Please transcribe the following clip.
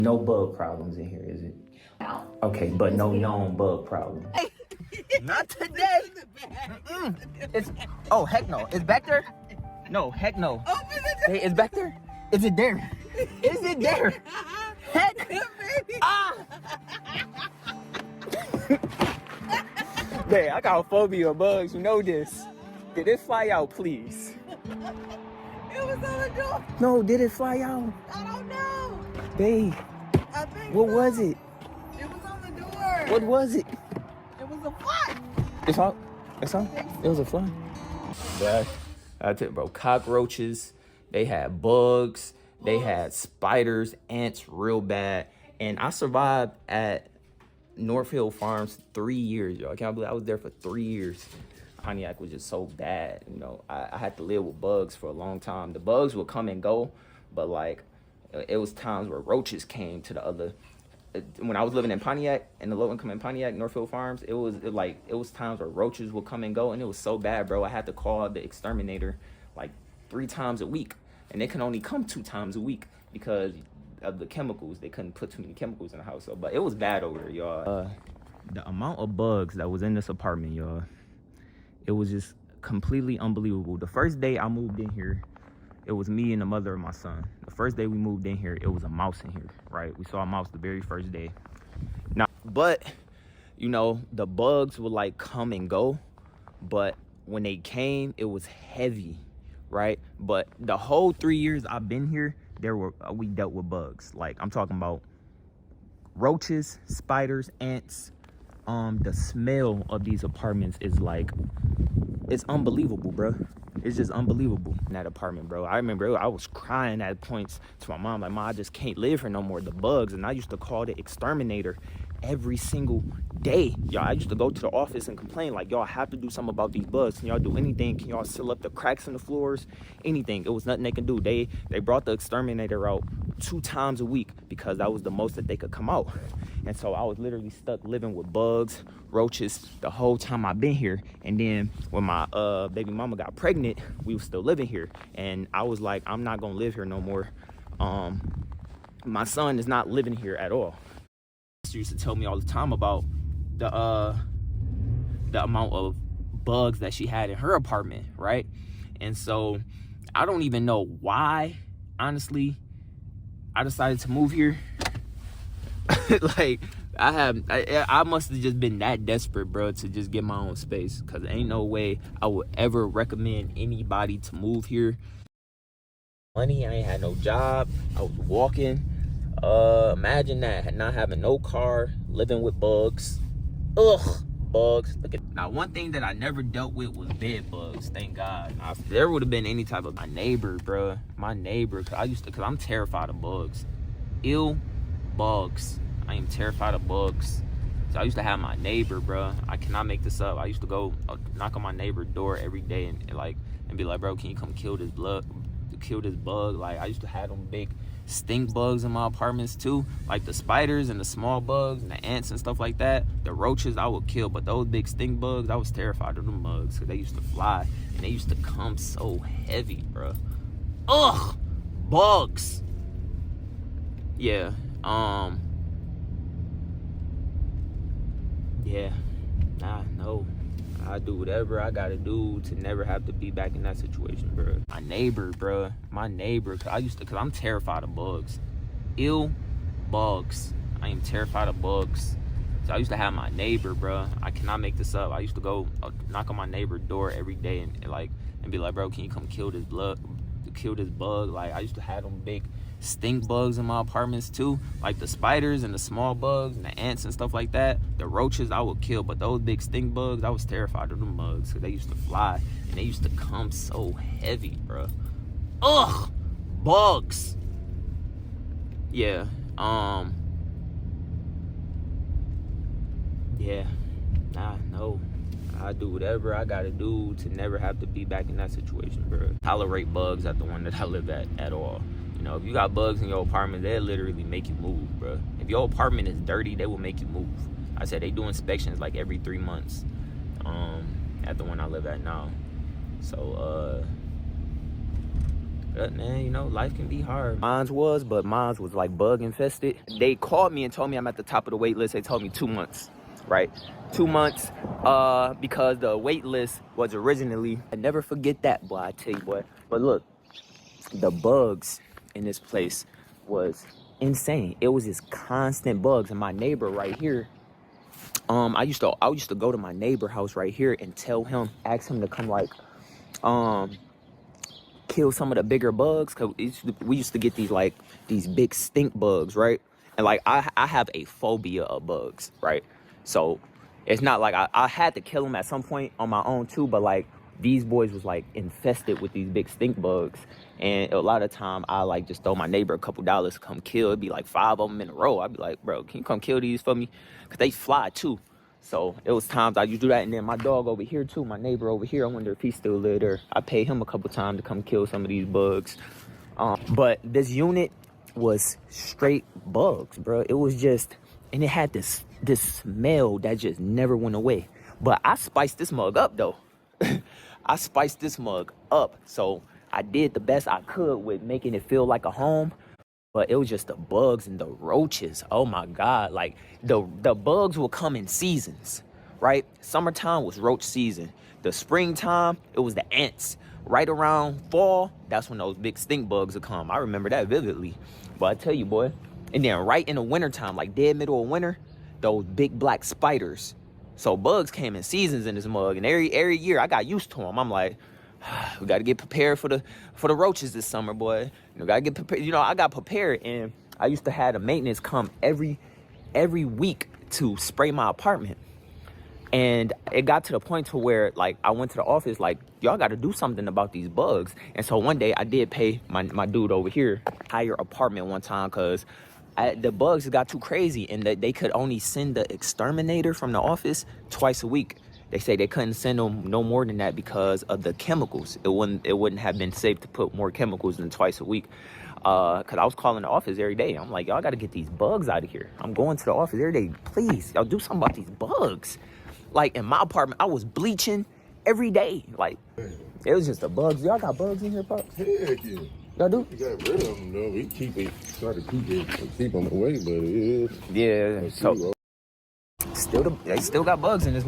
No bug problems in here, is it? Okay, but no known bug problem. Not today. It's oh heck no. It's back there? No, heck no. Hey, it's back there? Is it there? Is it there? Heck. Ah. Hey, I got a phobia of bugs. You know this. Did it fly out, please? It was on the door. No, did it fly out? I don't know. Babe, I think what so. was it? It was on the door. What was it? It was a fly. It's all. It's all. It was a fly. Yeah, I tell you, bro. Cockroaches. They had bugs. They had spiders, ants, real bad. And I survived at North Hill Farms 3 years, y'all. I can't believe I was there for 3 years. Pontiac was just so bad, you know. I had to live with bugs for a long time. The bugs would come and go, but like it was times where roaches came to the other. When I was living in Pontiac, in the low income in Pontiac, Northfield Farms, it was times where roaches would come and go, and it was so bad, bro. I had to call the exterminator like 3 times a week, and they can only come 2 times a week because of the chemicals. They couldn't put too many chemicals in the house. So, but it was bad over there, y'all. The amount of bugs that was in this apartment, y'all, it was just completely unbelievable. The first day I moved in here, it was me and the mother of my son. The first day we moved in here, it was a mouse in here, right? We saw a mouse the very first day. Now, but, you know, the bugs would like come and go, but when they came, it was heavy, right? But the whole 3 years I've been here, we dealt with bugs. Like, I'm talking about roaches, spiders, ants. The smell of these apartments is like, it's unbelievable, bro. It's just unbelievable in that apartment, bro. I remember I was crying at points to my mom, like, Mom, I just can't live here no more. The bugs. And I used to call the exterminator every single day. Y'all, I used to go to the office and complain, like, y'all have to do something about these bugs. Can y'all do anything? Can y'all seal up the cracks in the floors? Anything. It was nothing they could do. They brought the exterminator out 2 times a week because that was the most that they could come out. And so I was literally stuck living with bugs, roaches the whole time I've been here. And then when my baby mama got pregnant, we were still living here. And I was like, I'm not gonna live here no more. My son is not living here at all. She used to tell me all the time about the amount of bugs that she had in her apartment, right? And so I don't even know why, honestly, I decided to move here. Like, I must have just been that desperate, bro, to just get my own space, because ain't no way I would ever recommend anybody to move here. Money, I ain't had no job. I was walking. Imagine that, not having no car, living with bugs. Ugh, bugs. Look at now. One thing that I never dealt with was bed bugs. Thank God. Now, if there would have been any type of my neighbor, cause I'm terrified of bugs. Ew, bugs. I am terrified of bugs. So I used to have my neighbor, bro. I cannot make this up. I used to go knock on my neighbor's door every day and be like, bro, can you come kill this bug? Like, I used to have them big stink bugs in my apartments too, like the spiders and the small bugs and the ants and stuff like that. The roaches I would kill, but those big stink bugs, I was terrified of them bugs because they used to fly and they used to come so heavy, bro. Ugh, bugs. Yeah. Yeah. No. I do whatever I gotta do to never have to be back in that situation, bro. My neighbor, cause I'm terrified of bugs. Ew, bugs. I am terrified of bugs. So I used to have my neighbor, bro. I cannot make this up. I used to go knock on my neighbor's door every day and be like, bro, can you come kill this bug? Like, I used to have them big stink bugs in my apartments too, like the spiders and the small bugs and the ants and stuff like that. The roaches I would kill, but those big stink bugs, I was terrified of them bugs because they used to fly and they used to come so heavy, bro. Ugh, bugs. Yeah. Yeah. No. I do whatever I gotta do to never have to be back in that situation, bro. Tolerate bugs at the one that I live at all. You know, if you got bugs in your apartment, they'll literally make you move, bro. If your apartment is dirty, they will make you move. I said they do inspections like every 3 months at the one I live at now. So, But man, you know, life can be hard. Mine was like bug infested. They called me and told me I'm at the top of the wait list. They told me 2 months, right? 2 months, because the wait list was originally, I never forget that, boy, I tell you, boy. But look, the bugs in this place was insane. It was just constant bugs. And my neighbor right here, I used to go to my neighbor house right here and ask him to come like, kill some of the bigger bugs, because we used to get these big stink bugs, right? And like I have a phobia of bugs, right? So it's not like I had to kill them at some point on my own too, but like these boys was like infested with these big stink bugs, and a lot of time I like just throw my neighbor a couple dollars to come kill. It'd be like 5 of them in a row. I'd be like, bro, can you come kill these for me? Because they fly too. So it was times I used to do that. And then my dog over here too, my neighbor over here, I wonder if he still live there. I paid him a couple times to come kill some of these bugs. But this unit was straight bugs, bro. It was just, and it had this smell that just never went away. But I spiced this mug up though. I spiced this mug up. So I did the best I could with making it feel like a home. But it was just the bugs and the roaches. Oh my God. Like the bugs will come in seasons, right? Summertime was roach season. The springtime, it was the ants. Right around fall, that's when those big stink bugs would come. I remember that vividly. But I tell you, boy. And then right in the wintertime, like dead middle of winter, those big black spiders. So bugs came in seasons in this mug. And every year I got used to them. I'm like, we got to get prepared for the roaches this summer, boy. You got to get prepared. You know, I got prepared, and I used to have the maintenance come every week to spray my apartment. And it got to the point to where, like, I went to the office, like, y'all got to do something about these bugs. And so one day I did pay my dude over here hire apartment one time, because the bugs got too crazy, and they could only send the exterminator from the office twice a week. They say they couldn't send them no more than that because of the chemicals. It wouldn't have been safe to put more chemicals than twice a week. Cause I was calling the office every day. I'm like, y'all gotta get these bugs out of here. I'm going to the office every day. Please, y'all do something about these bugs. Like in my apartment, I was bleaching every day. Like it was just the bugs. Y'all got bugs in here, Pops? Heck yeah. Y'all do? We got rid of them though. We try to keep them away, but it is. Yeah. So they still got bugs in this